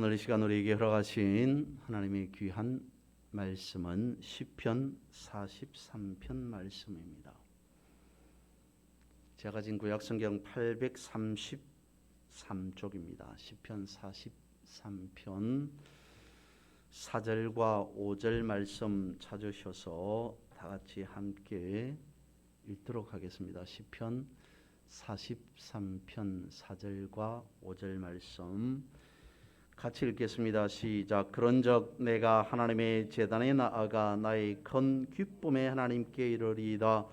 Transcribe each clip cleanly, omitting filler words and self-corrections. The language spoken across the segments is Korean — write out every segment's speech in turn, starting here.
오늘 이 시간 우리에게 허락하신 하나님의 귀한 말씀은 시편 43편 말씀입니다. 제가 가진 구약성경 833쪽입니다. 시편 43편 4절과 5절 말씀 찾으셔서 다 같이 함께 읽도록 하겠습니다. 시편 43편 4절과 5절 말씀 같이 읽겠습니다. 시작. 그런즉 내가 하나님의 제단에 나아가 나의 큰 기쁨의 하나님께 이르리이다.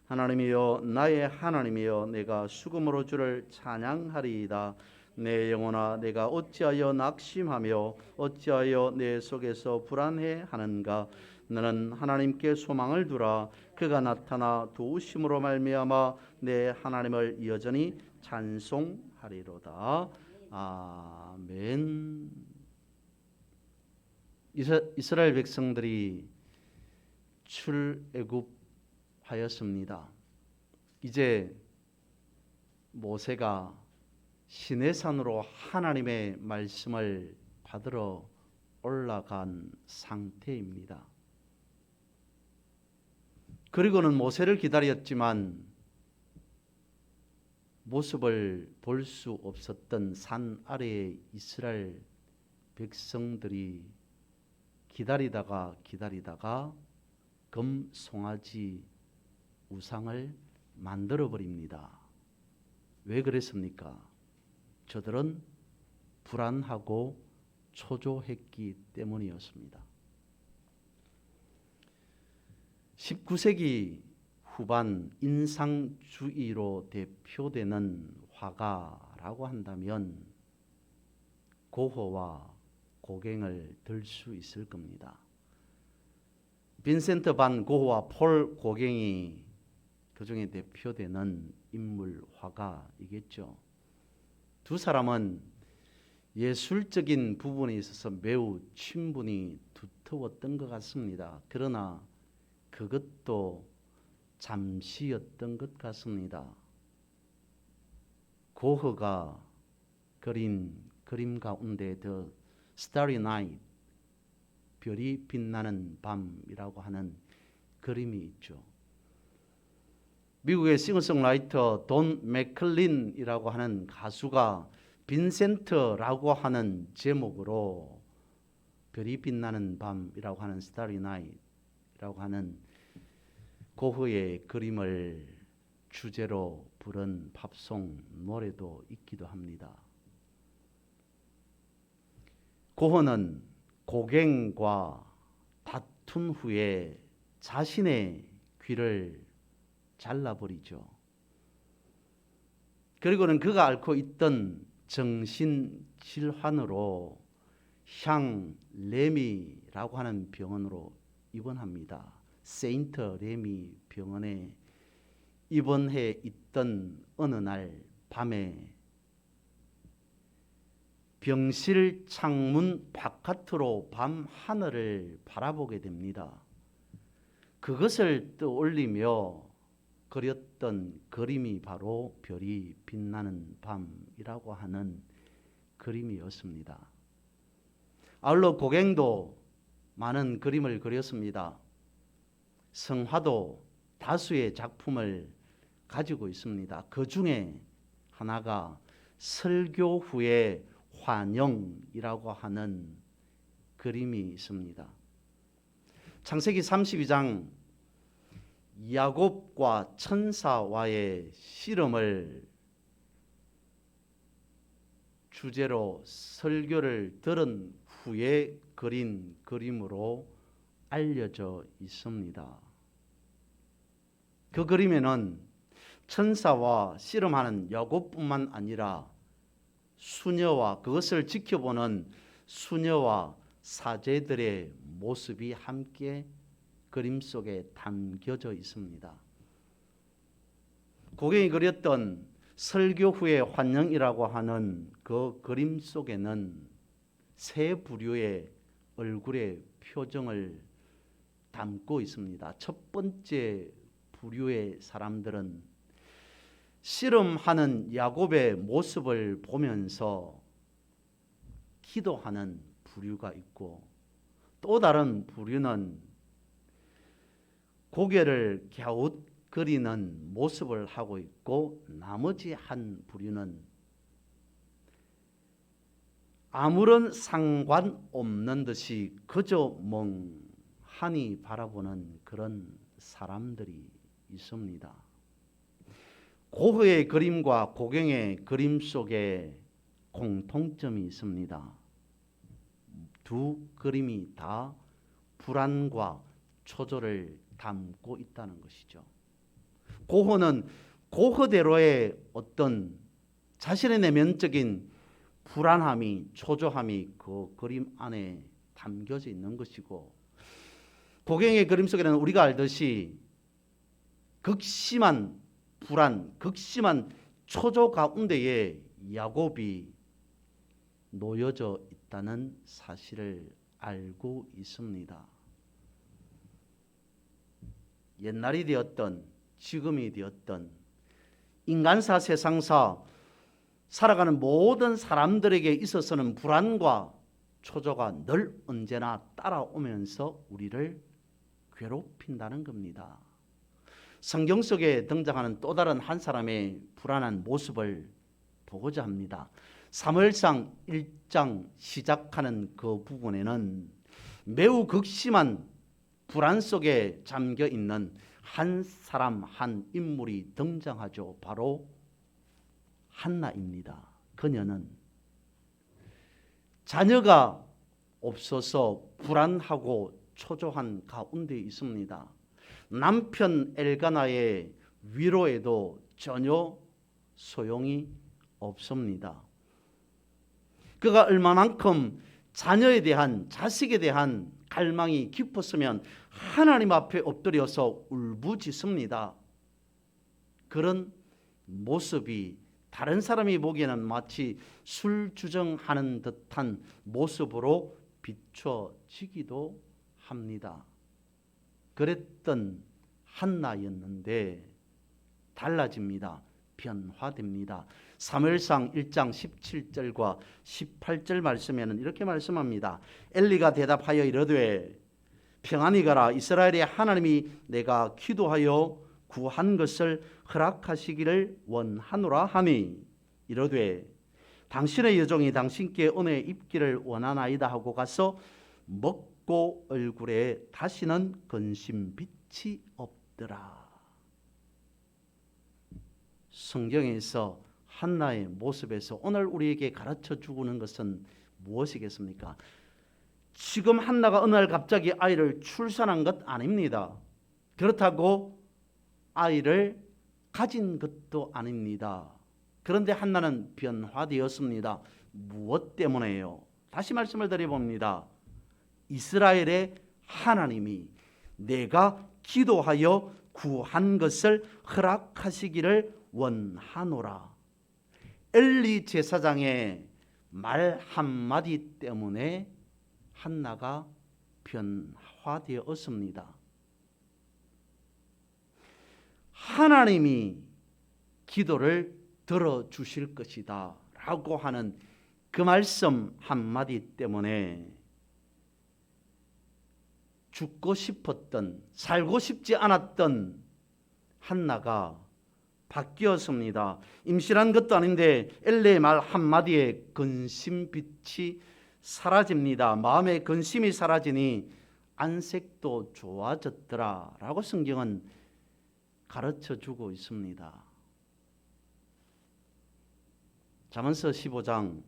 하나님이여 나의 하나님이여 내가 수금으로 주를 찬양하리이다. 내 영혼아 내가 어찌하여 낙심하며 어찌하여 내 속에서 불안해하는가. 너는 하나님께 소망을 두라. 그가 나타나 도우심으로 말미암아 내 하나님을 여전히 찬송하리로다. 아멘. 이스라엘 백성들이 출애굽하였습니다. 이제 모세가 시내산으로 하나님의 말씀을 받으러 올라간 상태입니다. 그리고는 모세를 기다렸지만 모습을 볼 수 없었던 산 아래의 이스라엘 백성들이 기다리다가 금송아지 우상을 만들어 버립니다. 왜 그랬습니까? 저들은 불안하고 초조했기 때문이었습니다. 19세기 후반 인상주의로 대표되는 화가라고 한다면 고흐와 고갱을 들 수 있을 겁니다. 빈센트 반 고흐와 폴 고갱이 그 중에 대표되는 인물 화가이겠죠. 두 사람은 예술적인 부분에 있어서 매우 친분이 두터웠던 것 같습니다. 그러나 그것도 잠시였던 것 같습니다. 고흐가 그린 그림 가운데 The Starry Night, 별이 빛나는 밤이라고 하는 그림이 있죠. 미국의 싱어송라이터 돈 맥클린이라고 하는 가수가 빈센트라고 하는 제목으로 별이 빛나는 밤이라고 하는 Starry Night이라고 하는 고흐의 그림을 주제로 부른 팝송 노래도 있기도 합니다. 고흐는 고갱과 다툰 후에 자신의 귀를 잘라버리죠. 그리고는 그가 앓고 있던 정신질환으로 샹레미라고 하는 병원으로 입원합니다. 세인트 레미 병원에 입원해 있던 어느 날 밤에 병실 창문 바깥으로 밤 하늘을 바라보게 됩니다. 그것을 떠올리며 그렸던 그림이 바로 별이 빛나는 밤이라고 하는 그림이었습니다. 아울러 고갱도 많은 그림을 그렸습니다. 성화도 다수의 작품을 가지고 있습니다. 그 중에 하나가 설교 후의 환영이라고 하는 그림이 있습니다. 창세기 32장 야곱과 천사와의 씨름을 주제로 설교를 들은 후에 그린 그림으로 알려져 있습니다. 그 그림에는 천사와 씨름하는 야곱뿐만 아니라 수녀와 그것을 지켜보는 수녀와 사제들의 모습이 함께 그림 속에 담겨져 있습니다. 고갱이 그렸던 설교 후의 환영이라고 하는 그 그림 속에는 세 부류의 얼굴의 표정을 담고 있습니다. 첫 번째 부류의 사람들은 씨름하는 야곱의 모습을 보면서 기도하는 부류가 있고, 또 다른 부류는 고개를 갸웃거리는 모습을 하고 있고, 나머지 한 부류는 아무런 상관없는 듯이 그저 멍하니 바라보는 그런 사람들이 있습니다. 고흐의 그림과 고갱의 그림 속에 공통점이 있습니다. 두 그림이 다 불안과 초조를 담고 있다는 것이죠. 고흐는 고흐대로의 어떤 자신의 내면적인 불안함이, 초조함이 그 그림 안에 담겨져 있는 것이고, 고갱의 그림 속에는 우리가 알듯이 극심한 불안, 극심한 초조 가운데에 야곱이 놓여져 있다는 사실을 알고 있습니다. 옛날이 되었던 지금이 되었던 인간사, 세상사 살아가는 모든 사람들에게 있어서는 불안과 초조가 늘 언제나 따라오면서 우리를 괴롭힌다는 겁니다. 성경 속에 등장하는 또 다른 한 사람의 불안한 모습을 보고자 합니다. 사무엘상 1장 시작하는 그 부분에는 매우 극심한 불안 속에 잠겨 있는 한 사람, 한 인물이 등장하죠. 바로 한나입니다. 그녀는 자녀가 없어서 불안하고 초조한 가운데 있습니다. 남편 엘가나의 위로에도 전혀 소용이 없습니다. 그가 얼마만큼 자녀에 대한, 자식에 대한 갈망이 깊었으면 하나님 앞에 엎드려서 울부짖습니다. 그런 모습이 다른 사람이 보기에는 마치 술주정하는 듯한 모습으로 비춰지기도 합니다. 그랬던 한나였는데 달라집니다. 변화됩니다. 사무엘상 1장 17절과 18절 말씀에는 이렇게 말씀합니다. 엘리가 대답하여 이르되 평안히 가라. 이스라엘의 하나님이 내가 기도하여 구한 것을 허락하시기를 원하노라 하니 이르되 당신의 여종이 당신께 은혜 입기를 원하나이다 하고 가서 먹고 얼굴에 다시는 근심빛이 없더라. 성경에서 한나의 모습에서 오늘 우리에게 가르쳐 주는 것은 무엇이겠습니까? 지금 한나가 어느 날 갑자기 아이를 출산한 것 아닙니다. 그렇다고 아이를 가진 것도 아닙니다. 그런데 한나는 변화되었습니다. 무엇 때문에요? 다시 말씀을 드려봅니다. 이스라엘의 하나님이 내가 기도하여 구한 것을 허락하시기를 원하노라. 엘리 제사장의 말 한마디 때문에 한나가 변화되었습니다. 하나님이 기도를 들어주실 것이다 라고 하는 그 말씀 한마디 때문에 죽고 싶었던, 살고 싶지 않았던 한나가 바뀌었습니다. 임신한 것도 아닌데 엘리의 말 한마디에 근심빛이 사라집니다. 마음의 근심이 사라지니 안색도 좋아졌더라 라고 성경은 가르쳐주고 있습니다. 잠언서 15장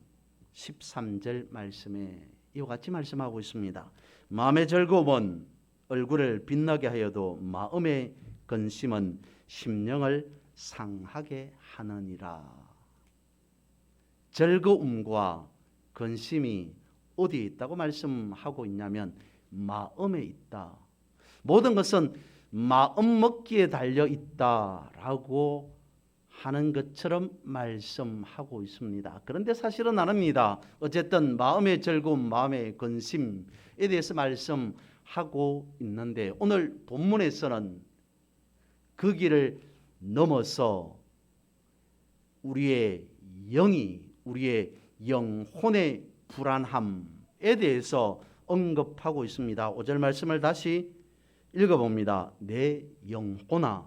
13절 말씀에 이와 같이 말씀하고 있습니다. 마음의 즐거움은 얼굴을 빛나게 하여도 마음의 근심은 심령을 상하게 하느니라. 즐거움과 근심이 어디에 있다고 말씀하고 있냐면 마음에 있다. 모든 것은 마음 먹기에 달려 있다라고 하는 것처럼 말씀하고 있습니다. 그런데 사실은 아닙니다. 어쨌든 마음의 즐거움, 마음의 근심에 대해서 말씀하고 있는데 오늘 본문에서는 그 길을 넘어서 우리의 영이, 우리의 영혼의 불안함에 대해서 언급하고 있습니다. 5절 말씀을 다시 읽어봅니다. 내 영혼아,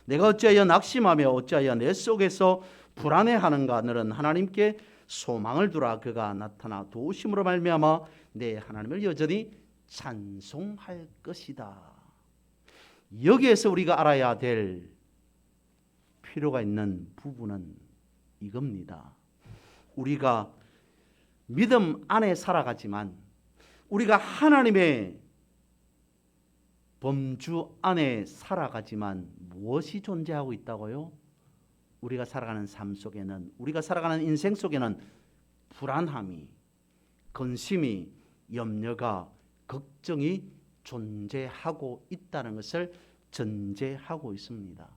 내가 어찌하여 낙심하며 어찌하여 내 속에서 불안해하는가. 너는 하나님께 소망을 두라. 그가 나타나 도우심으로 말미암아 내 하나님을 여전히 찬송할 것이다. 여기에서 우리가 알아야 될 필요가 있는 부분은 이겁니다. 우리가 믿음 안에 살아가지만 우리가 하나님의 범주 안에 살아가지만 무엇이 존재하고 있다고요? 우리가 살아가는 삶 속에는, 우리가 살아가는 인생 속에는 불안함이, 근심이, 염려가, 걱정이 존재하고 있다는 것을 전제하고 있습니다.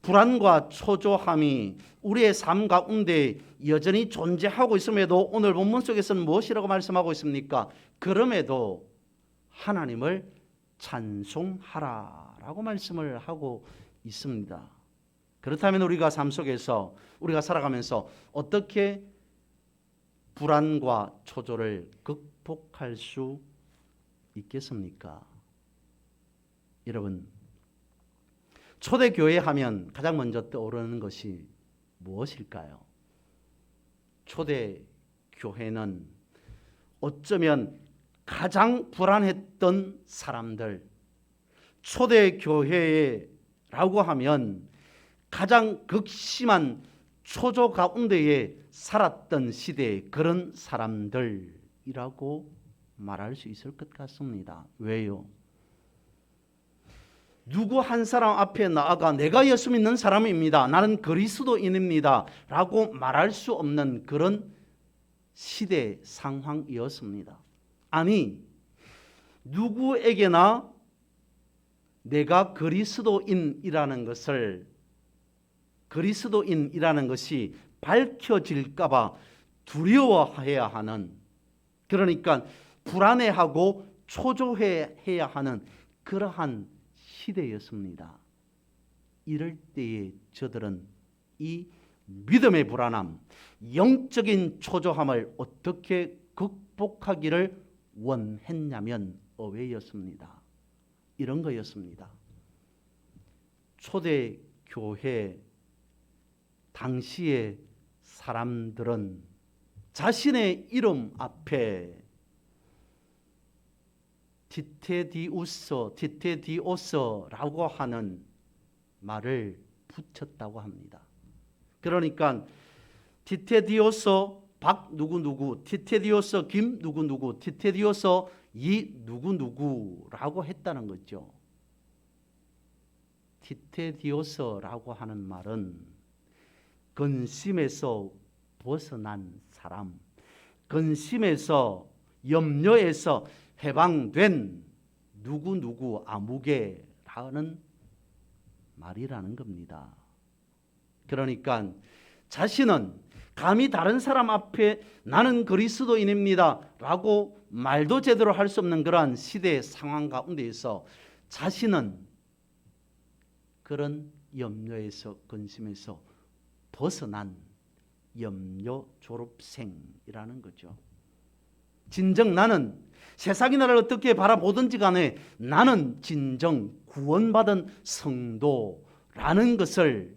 불안과 초조함이 우리의 삶 가운데 여전히 존재하고 있음에도 오늘 본문 속에서는 무엇이라고 말씀하고 있습니까? 그럼에도 하나님을 찬송하라라고 말씀을 하고 있습니다. 그렇다면 우리가 삶 속에서 우리가 살아가면서 어떻게 불안과 초조를 극복할 수 있겠습니까? 여러분, 초대교회 하면 가장 먼저 떠오르는 것이 무엇일까요? 초대교회는 어쩌면 가장 불안했던 사람들, 초대교회라고 하면 가장 극심한 초조 가운데에 살았던 시대의 그런 사람들이라고 말할 수 있을 것 같습니다. 왜요? 누구 한 사람 앞에 나아가 내가 예수 믿는 사람입니다, 나는 그리스도인입니다 라고 말할 수 없는 그런 시대 상황이었습니다. 아니, 누구에게나 내가 그리스도인이라는 것이 밝혀질까 봐 두려워해야 하는, 그러니까 불안해하고 초조해야 하는 그러한 시대였습니다. 이럴 때에 저들은 이 믿음의 불안함, 영적인 초조함을 어떻게 극복하기를 원했냐면 어웨이였습니다. 이런 거였습니다. 초대교회 당시의 사람들은 자신의 이름 앞에 디테디오스라고 하는 말을 붙였다고 합니다. 그러니까 디테디오스 박 누구누구, 디테디오스 김 누구누구, 디테디오스 이 누구누구라고 했다는 거죠. 디테디오스라고 하는 말은 근심에서 벗어난 사람, 근심에서 염려에서 해방된 누구누구 아무개라는 말이라는 겁니다. 그러니까 자신은 감히 다른 사람 앞에 나는 그리스도인입니다 라고 말도 제대로 할 수 없는 그러한 시대의 상황 가운데에서 자신은 그런 염려에서 근심에서 벗어난 염려 졸업생이라는 거죠. 진정 나는 세상이 나를 어떻게 바라보든지 간에 나는 진정 구원받은 성도라는 것을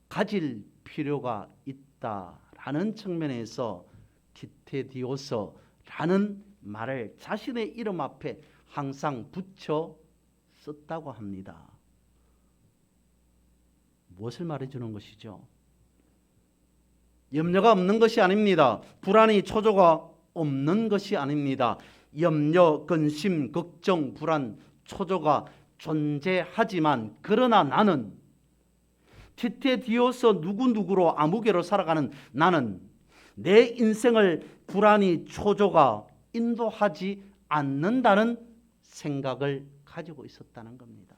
가질 필요가 있다라는 측면에서 디테디오스라는 말을 자신의 이름 앞에 항상 붙여 썼다고 합니다. 무엇을 말해주는 것이죠? 염려가 없는 것이 아닙니다. 불안이 초조가 없는 것이 아닙니다. 염려, 근심, 걱정, 불안, 초조가 존재하지만 그러나 나는 디테디오스 누구누구로 아무개로 살아가는 나는 내 인생을 불안이 초조가 인도하지 않는다는 생각을 가지고 있었다는 겁니다.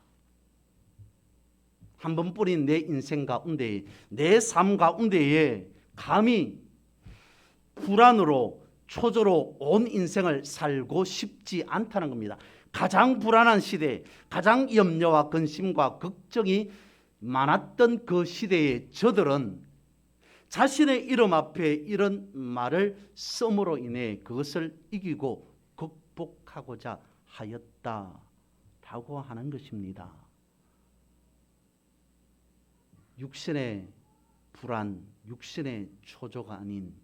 한 번뿐인 내 인생 가운데, 내 삶 가운데에 감히 불안으로 초조로 온 인생을 살고 싶지 않다는 겁니다. 가장 불안한 시대, 가장 염려와 근심과 걱정이 많았던 그 시대에 저들은 자신의 이름 앞에 이런 말을 씀으로 인해 그것을 이기고 극복하고자 하였다라고 하는 것입니다. 육신의 불안, 육신의 초조가 아닌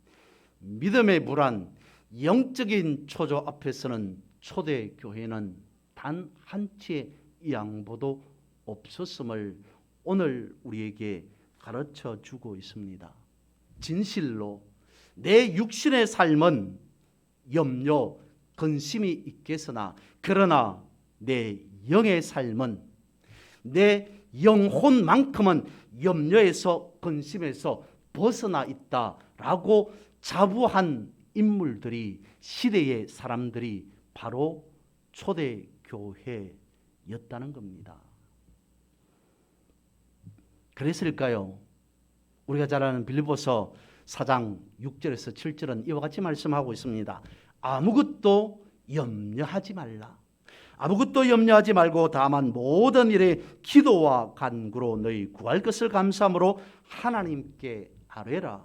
믿음의 불안, 영적인 초조 앞에서는 초대교회는 단 한치의 양보도 없었음을 오늘 우리에게 가르쳐 주고 있습니다. 진실로 내 육신의 삶은 염려, 근심이 있겠으나 그러나 내 영의 삶은 내 영혼만큼은 염려에서 근심에서 벗어나 있다라고 자부한 인물들이 시대의 사람들이 바로 초대교회였다는 겁니다. 그랬을까요? 우리가 잘 아는 빌립보서 4장 6절에서 7절은 이와 같이 말씀하고 있습니다. 아무것도 염려하지 말라. 아무것도 염려하지 말고 다만 모든 일에 기도와 간구로 너희 구할 것을 감사함으로 하나님께 아뢰라.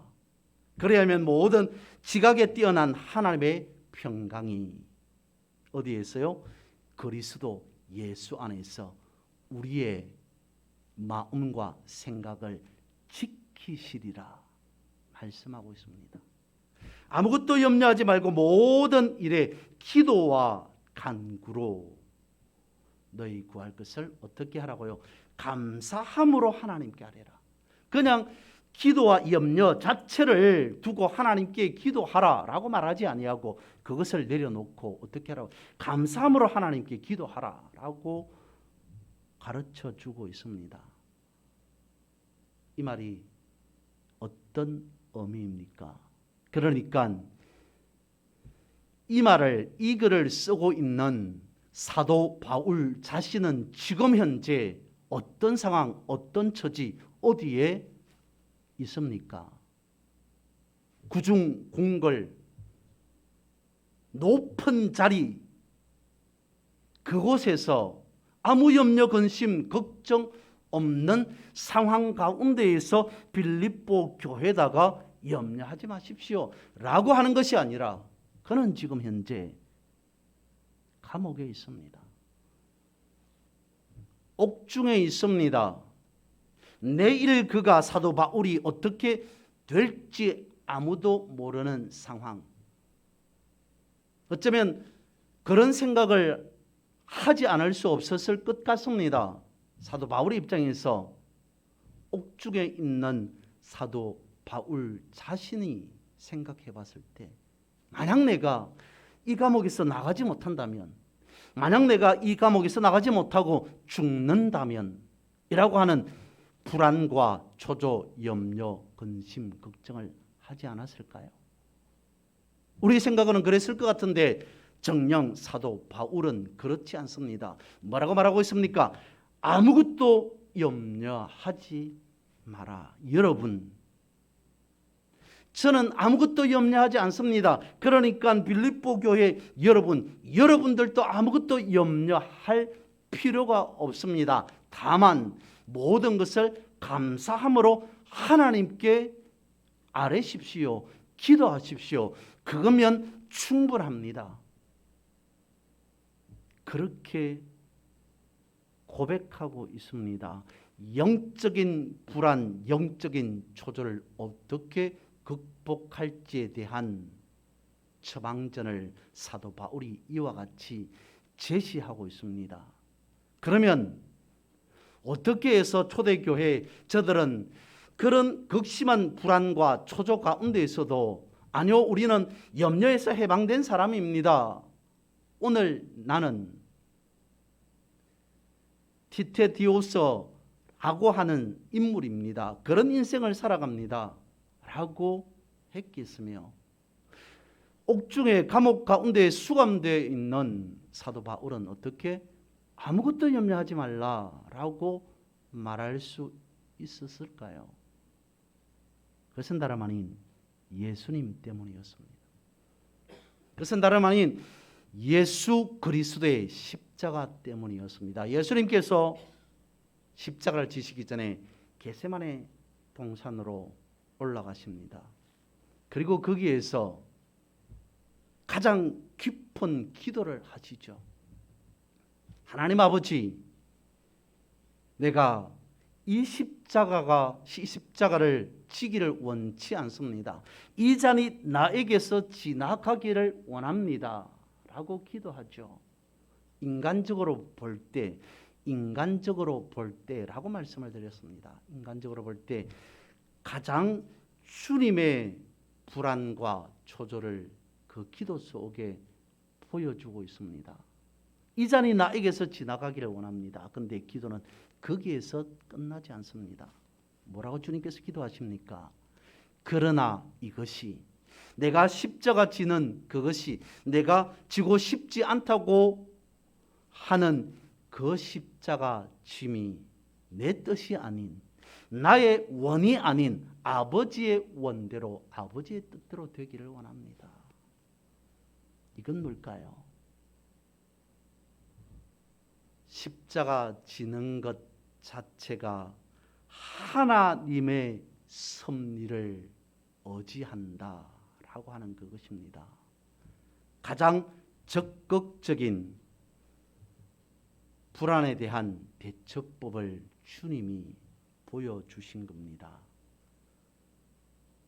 그래야면 모든 지각에 뛰어난 하나님의 평강이 어디에서요? 그리스도 예수 안에서 우리의 마음과 생각을 지키시리라 말씀하고 있습니다. 아무것도 염려하지 말고 모든 일에 기도와 간구로 너희 구할 것을 어떻게 하라고요? 감사함으로 하나님께 아뢰라. 그냥 기도와 염려 자체를 두고 하나님께 기도하라라고 말하지 아니하고 그것을 내려놓고 어떻게 하라고? 감사함으로 하나님께 기도하라라고 가르쳐 주고 있습니다. 이 말이 어떤 의미입니까? 그러니까 이 말을, 이 글을 쓰고 있는 사도 바울 자신은 지금 현재 어떤 상황, 어떤 처지, 어디에 있습니까? 구중 궁궐, 높은 자리, 그곳에서 아무 염려, 근심, 걱정 없는 상황 가운데에서 빌립보 교회다가 염려하지 마십시오 라고 하는 것이 아니라 그는 지금 현재 감옥에 있습니다. 옥중에 있습니다. 내일 그가 사도 바울이 어떻게 될지 아무도 모르는 상황. 어쩌면 그런 생각을 하지 않을 수 없었을 것 같습니다. 사도 바울의 입장에서 옥중에 있는 사도 바울 자신이 생각해 봤을 때 만약 내가 이 감옥에서 나가지 못한다면, 만약 내가 이 감옥에서 나가지 못하고 죽는다면 이라고 하는 불안과 초조, 염려, 근심, 걱정을 하지 않았을까요? 우리 생각은 그랬을 것 같은데 정녕 사도 바울은 그렇지 않습니다. 뭐라고 말하고 있습니까? 아무것도 염려하지 마라. 여러분, 저는 아무것도 염려하지 않습니다. 그러니까 빌립보 교회 여러분들도 아무것도 염려할 필요가 없습니다. 다만 모든 것을 감사함으로 하나님께 아뢰십시오. 기도하십시오. 그거면 충분합니다. 그렇게 고백하고 있습니다. 영적인 불안, 영적인 초조를 어떻게 극복할지에 대한 처방전을 사도 바울이 이와 같이 제시하고 있습니다. 그러면 어떻게 해서 초대교회 저들은 그런 극심한 불안과 초조 가운데에서도 아니요, 우리는 염려에서 해방된 사람입니다. 오늘 나는 티테디오스라고 하는 인물입니다. 그런 인생을 살아갑니다. 라고 했겠으며 옥중에 감옥 가운데 수감되어 있는 사도 바울은 어떻게 아무것도 염려하지 말라라고 말할 수 있었을까요? 그것은 다름 아닌 예수님 때문이었습니다. 그것은 다름 아닌 예수 그리스도의 십자가 때문이었습니다. 예수님께서 십자가를 지시기 전에 겟세마네 동산으로 올라가십니다. 그리고 거기에서 가장 깊은 기도를 하시죠. 하나님 아버지, 내가 이 십자가를 지기를 원치 않습니다. 이 잔이 나에게서 지나가기를 원합니다. 라고 기도하죠. 인간적으로 볼 때라고 말씀을 드렸습니다. 인간적으로 볼 때 가장 주님의 불안과 초조를 그 기도 속에 보여주고 있습니다. 이 잔이 나에게서 지나가기를 원합니다. 그런데 기도는 거기에서 끝나지 않습니다. 뭐라고 주님께서 기도하십니까? 그러나 이것이, 내가 십자가 지는 그것이 내가 지고 싶지 않다고 하는 그 십자가 짐이 내 뜻이 아닌, 나의 원이 아닌 아버지의 원대로, 아버지의 뜻대로 되기를 원합니다. 이건 뭘까요? 십자가 지는 것 자체가 하나님의 섭리를 의지한다라고 하는 그것입니다. 가장 적극적인 불안에 대한 대처법을 주님이 보여주신 겁니다.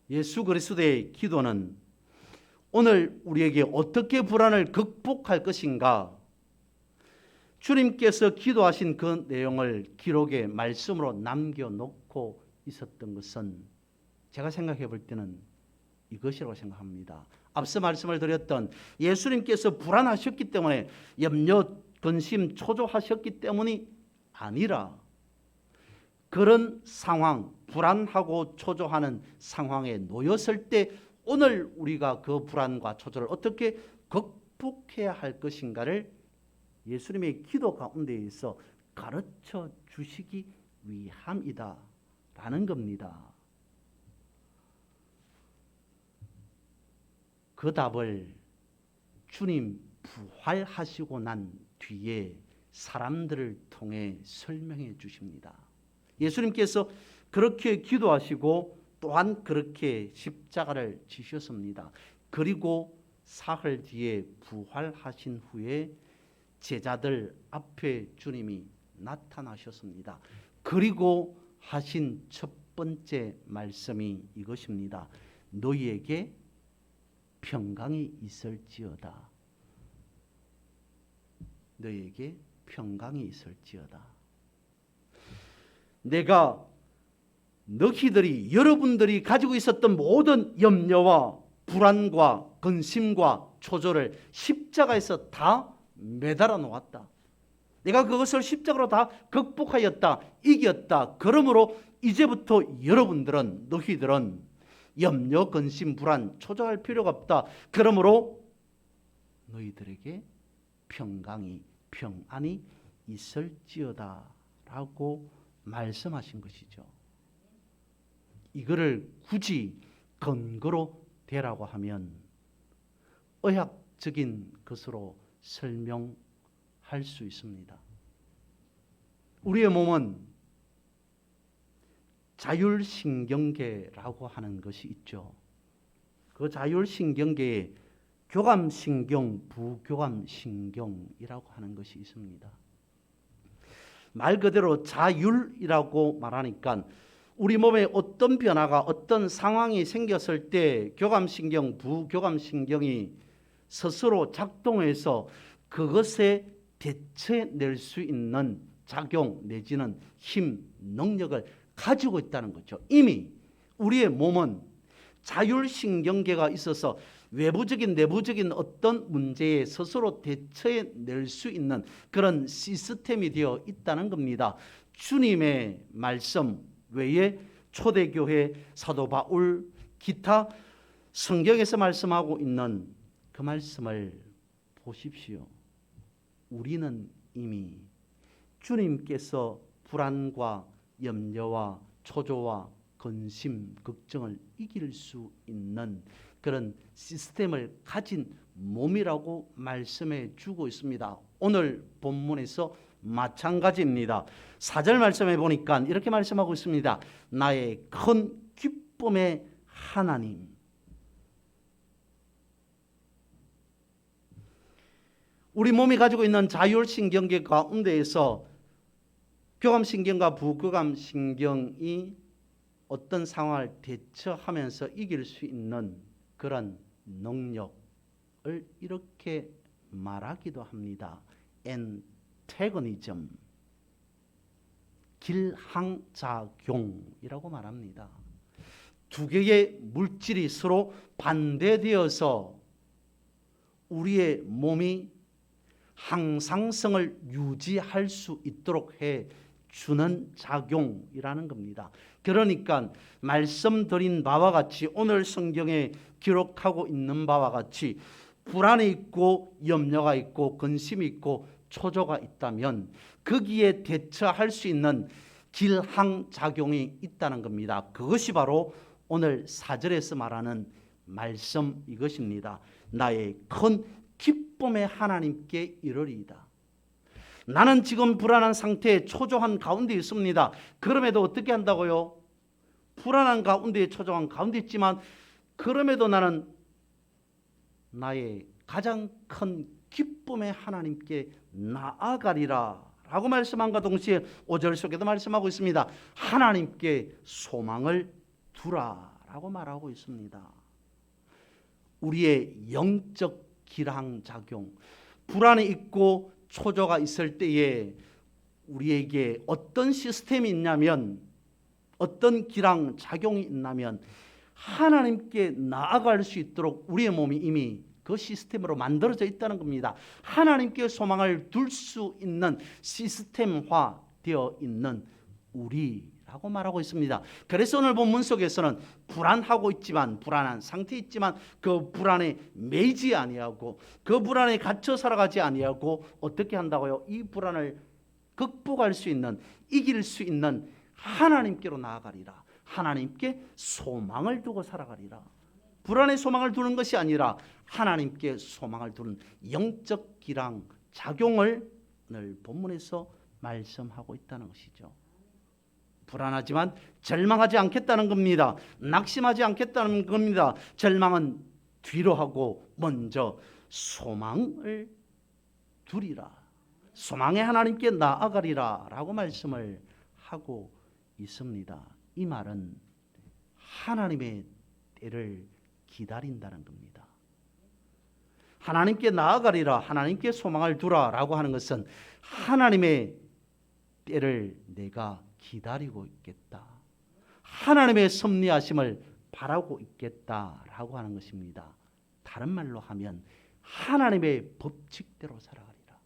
예수 그리스도의 기도는 오늘 우리에게 어떻게 불안을 극복할 것인가, 주님께서 기도하신 그 내용을 기록의 말씀으로 남겨놓고 있었던 것은 제가 생각해 볼 때는 이것이라고 생각합니다. 앞서 말씀을 드렸던 예수님께서 불안하셨기 때문에, 염려, 근심, 초조하셨기 때문이 아니라, 그런 상황, 불안하고 초조하는 상황에 놓였을 때 오늘 우리가 그 불안과 초조를 어떻게 극복해야 할 것인가를 예수님의 기도 가운데에서 가르쳐 주시기 위함이다 라는 겁니다. 그 답을 주님 부활하시고 난 뒤에 사람들을 통해 설명해 주십니다. 예수님께서 그렇게 기도하시고 또한 그렇게 십자가를 지셨습니다. 그리고 사흘 뒤에 부활하신 후에 제자들 앞에 주님이 나타나셨습니다. 그리고 하신 첫 번째 말씀이 이것입니다. 너희에게 평강이 있을지어다. 너희에게 평강이 있을지어다. 내가 너희들이, 여러분들이 가지고 있었던 모든 염려와 불안과 근심과 초조를 십자가에서 다 매달아 놓았다. 내가 그것을 십자가로 다 극복하였다, 이겼다. 그러므로 이제부터 여러분들은, 너희들은 염려, 근심, 불안, 초조할 필요가 없다. 그러므로 너희들에게 평안이 있을지어다 라고 말씀하신 것이죠. 이거를 굳이 근거로 대라고 하면 의학적인 것으로 설명할 수 있습니다. 우리의 몸은 자율신경계라고 하는 것이 있죠. 그 자율신경계에 교감신경, 부교감신경이라고 하는 것이 있습니다. 말 그대로 자율이라고 말하니까 우리 몸에 어떤 변화가, 어떤 상황이 생겼을 때 교감신경, 부교감신경이 스스로 작동해서 그것에 대처해낼 수 있는 작용 내지는 힘, 능력을 가지고 있다는 거죠. 이미 우리의 몸은 자율신경계가 있어서 외부적인, 내부적인 어떤 문제에 스스로 대처해낼 수 있는 그런 시스템이 되어 있다는 겁니다. 주님의 말씀 외에 초대교회, 사도 바울, 기타 성경에서 말씀하고 있는 그 말씀을 보십시오. 우리는 이미 주님께서 불안과 염려와 초조와 근심, 걱정을 이길 수 있는 그런 시스템을 가진 몸이라고 말씀해 주고 있습니다. 오늘 본문에서 마찬가지입니다. 4절 말씀해 보니까 이렇게 말씀하고 있습니다. 나의 큰 기쁨의 하나님. 우리 몸이 가지고 있는 자율신경계 가운데에서 교감신경과 부교감신경이 어떤 상황을 대처하면서 이길 수 있는 그런 능력을 이렇게 말하기도 합니다. 엔테거니즘, 길항작용이라고 말합니다. 두 개의 물질이 서로 반대되어서 우리의 몸이 항상성을 유지할 수 있도록 해 주는 작용이라는 겁니다. 그러니까 말씀드린 바와 같이 오늘 성경에 기록하고 있는 바와 같이 불안이 있고 염려가 있고 근심이 있고 초조가 있다면 거기에 대처할 수 있는 길항작용이 있다는 겁니다. 그것이 바로 오늘 4절에서 말하는 말씀 이것입니다. 나의 큰 기쁨의 하나님께 이르리이다. 나는 지금 불안한 상태에 초조한 가운데 있습니다. 그럼에도 어떻게 한다고요? 불안한 가운데 초조한 가운데 있지만 그럼에도 나는 나의 가장 큰 기쁨의 하나님께 나아가리라 라고 말씀함과 동시에 5절 속에도 말씀하고 있습니다. 하나님께 소망을 두라 라고 말하고 있습니다. 우리의 영적 길항작용, 불안이 있고 초조가 있을 때에 우리에게 어떤 시스템이 있냐면, 어떤 길항작용이 있냐면 하나님께 나아갈 수 있도록 우리의 몸이 이미 그 시스템으로 만들어져 있다는 겁니다. 하나님께 소망을 둘 수 있는 시스템화 되어 있는 우리라고 말하고 있습니다. 그래서 오늘 본문 속에서는 불안하고 있지만, 불안한 상태에 있지만 그 불안에 매이지 아니하고 그 불안에 갇혀 살아가지 아니하고 어떻게 한다고요? 이 불안을 극복할 수 있는, 이길 수 있는 하나님께로 나아가리라. 하나님께 소망을 두고 살아가리라. 불안에 소망을 두는 것이 아니라 하나님께 소망을 두는 영적 기랑 작용을 오늘 본문에서 말씀하고 있다는 것이죠. 불안하지만 절망하지 않겠다는 겁니다. 낙심하지 않겠다는 겁니다. 절망은 뒤로 하고 먼저 소망을 두리라. 소망의 하나님께 나아가리라 라고 말씀을 하고 있습니다. 이 말은 하나님의 때를 기다린다는 겁니다. 하나님께 나아가리라, 하나님께 소망을 두라 라고 하는 것은 하나님의 때를 내가 기다리고 있겠다, 하나님의 섭리하심을 바라고 있겠다라고 하는 것입니다. 다른 말로 하면 하나님의 법칙대로 살아가리라.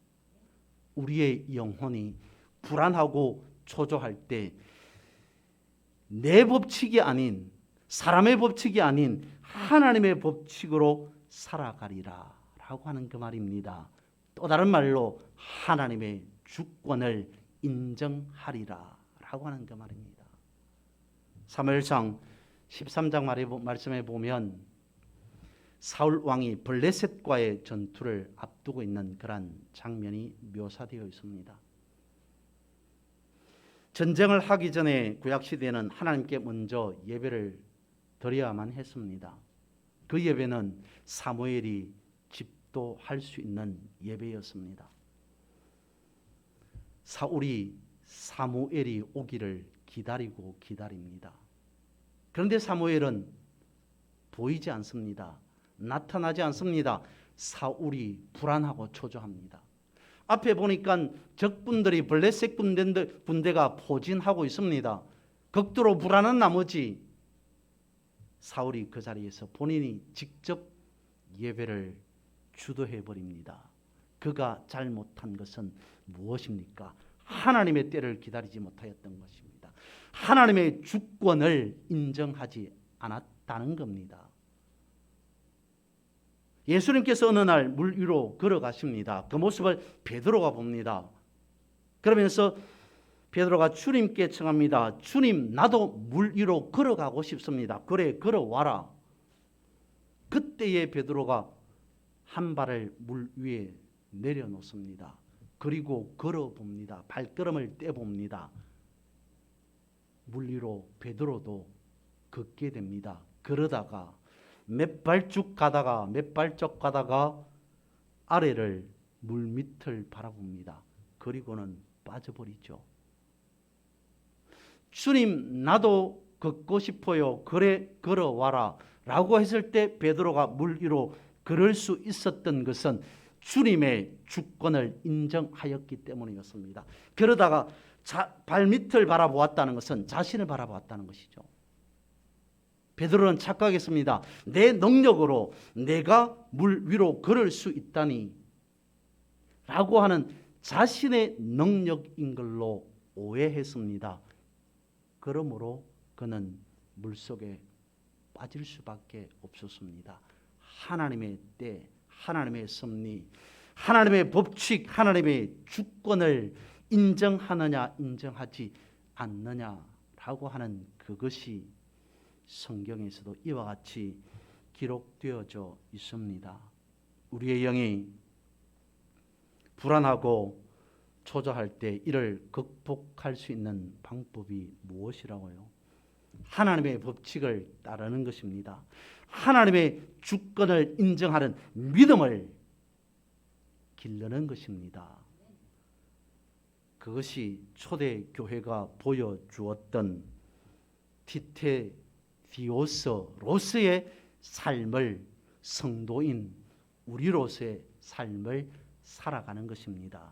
우리의 영혼이 불안하고 초조할 때 내 법칙이 아닌, 사람의 법칙이 아닌 하나님의 법칙으로 살아가리라 라고 하는 그 말입니다. 또 다른 말로 하나님의 주권을 인정하리라 라고 하는 그 말입니다. 사무엘상 13장 말씀에 보면 사울 왕이 블레셋과의 전투를 앞두고 있는 그런 장면이 묘사되어 있습니다. 전쟁을 하기 전에 구약시대에는 하나님께 먼저 예배를 드려야만 했습니다. 그 예배는 사무엘이 집도할 수 있는 예배였습니다. 사울이 사무엘이 오기를 기다리고 기다립니다. 그런데 사무엘은 보이지 않습니다. 나타나지 않습니다. 사울이 불안하고 초조합니다. 앞에 보니까 적군들이, 블레셋 군대가 포진하고 있습니다. 극도로 불안한 나머지 사울이 그 자리에서 본인이 직접 예배를 주도해 버립니다. 그가 잘못한 것은 무엇입니까? 하나님의 때를 기다리지 못하였던 것입니다. 하나님의 주권을 인정하지 않았다는 겁니다. 예수님께서 어느 날 물 위로 걸어가십니다. 그 모습을 베드로가 봅니다. 그러면서 베드로가 주님께 청합니다. 주님, 나도 물 위로 걸어가고 싶습니다. 그래, 걸어와라. 그때에 베드로가 한 발을 물 위에 내려놓습니다. 그리고 걸어봅니다. 발걸음을 떼봅니다. 물 위로 베드로도 걷게 됩니다. 그러다가 몇 발쭉 가다가 몇 발짝 가다가 아래를 물밑을 바라봅니다. 그리고는 빠져버리죠. 주님, 나도 걷고 싶어요. 그래, 걸어와라 라고 했을 때 베드로가 물 위로 걸을 수 있었던 것은 주님의 주권을 인정하였기 때문이었습니다. 그러다가 발밑을 바라보았다는 것은 자신을 바라보았다는 것이죠. 베드로는 착각했습니다. 내 능력으로 내가 물 위로 걸을 수 있다니 라고 하는 자신의 능력인 걸로 오해했습니다. 그러므로 그는 물속에 빠질 수밖에 없었습니다. 하나님의 때, 하나님의 섭리, 하나님의 법칙, 하나님의 주권을 인정하느냐 인정하지 않느냐라고 하는 그것이 성경에서도 이와 같이 기록되어져 있습니다. 우리의 영이 불안하고 초조할 때 이를 극복할 수 있는 방법이 무엇이라고요? 하나님의 법칙을 따르는 것입니다. 하나님의 주권을 인정하는 믿음을 기르는 것입니다. 그것이 초대 교회가 보여주었던 티테디오스로서의 삶을, 성도인 우리로서의 삶을 살아가는 것입니다.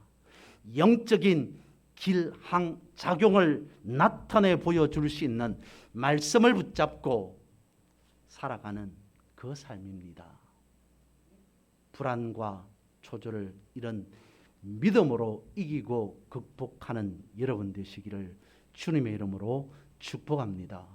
영적인 길항작용을 나타내 보여줄 수 있는 말씀을 붙잡고 살아가는 그 삶입니다. 불안과 초조를 이런 믿음으로 이기고 극복하는 여러분 되시기를 주님의 이름으로 축복합니다.